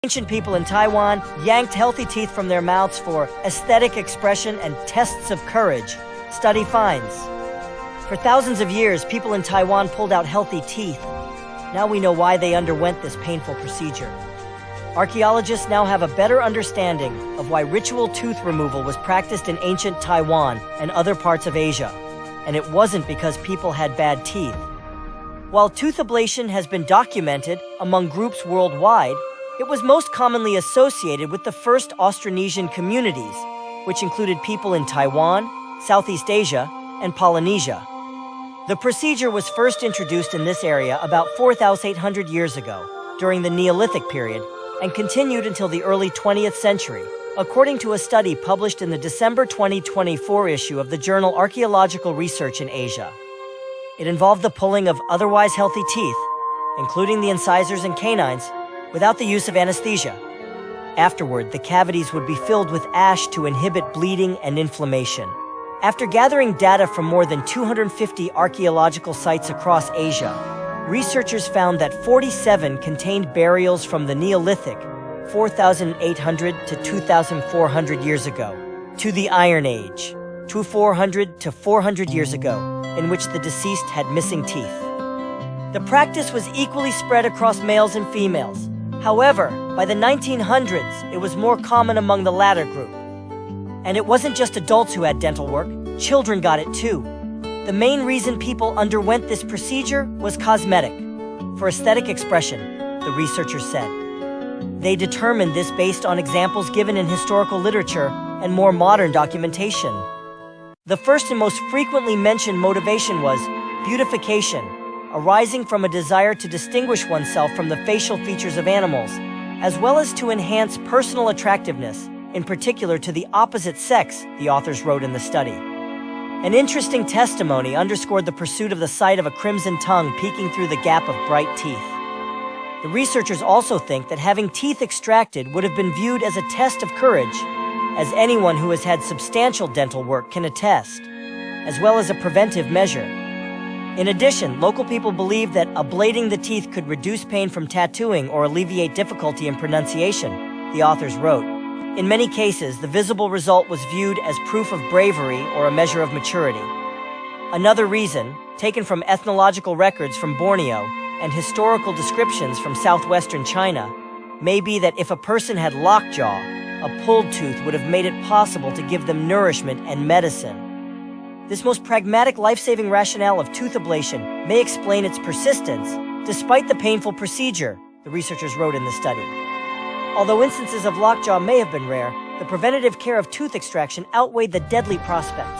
Ancient people in Taiwan yanked healthy teeth from their mouths for aesthetic expression and tests of courage. Study finds. For thousands of years, people in Taiwan pulled out healthy teeth. Now we know why they underwent this painful procedure. Archaeologists now have a better understanding of why ritual tooth removal was practiced in ancient Taiwan and other parts of Asia. And it wasn't because people had bad teeth. While tooth ablation has been documented among groups worldwide, it was most commonly associated with the first Austronesian communities, which included people in Taiwan, Southeast Asia, and Polynesia. The procedure was first introduced in this area about 4,800 years ago, during the Neolithic period, and continued until the early 20th century, according to a study published in the December 2024 issue of the journal Archaeological Research in Asia. It involved the pulling of otherwise healthy teeth, including the incisors and canines, without the use of anesthesia. Afterward, the cavities would be filled with ash to inhibit bleeding and inflammation. After gathering data from more than 250 archaeological sites across Asia, researchers found that 47 contained burials from the Neolithic, 4,800 to 2,400 years ago, to the Iron Age, 2,400 to 400 years ago, in which the deceased had missing teeth. The practice was equally spread across males and females. However, by the 1900s, it was more common among the latter group. And it wasn't just adults who had dental work, children got it too. The main reason people underwent this procedure was cosmetic, for aesthetic expression, the researchers said. They determined this based on examples given in historical literature and more modern documentation. The first and most frequently mentioned motivation was beautification, arising from a desire to distinguish oneself from the facial features of animals, as well as to enhance personal attractiveness, in particular to the opposite sex, the authors wrote in the study. An interesting testimony underscored the pursuit of the sight of a crimson tongue peeking through the gap of bright teeth. The researchers also think that having teeth extracted would have been viewed as a test of courage, as anyone who has had substantial dental work can attest, as well as a preventive measure. In addition, local people believed that ablating the teeth could reduce pain from tattooing or alleviate difficulty in pronunciation, the authors wrote. In many cases, the visible result was viewed as proof of bravery or a measure of maturity. Another reason, taken from ethnological records from Borneo and historical descriptions from southwestern China, may be that if a person had lockjaw, a pulled tooth would have made it possible to give them nourishment and medicine. This most pragmatic life-saving rationale of tooth ablation may explain its persistence, despite the painful procedure, the researchers wrote in the study. Although instances of lockjaw may have been rare, the preventative care of tooth extraction outweighed the deadly prospects.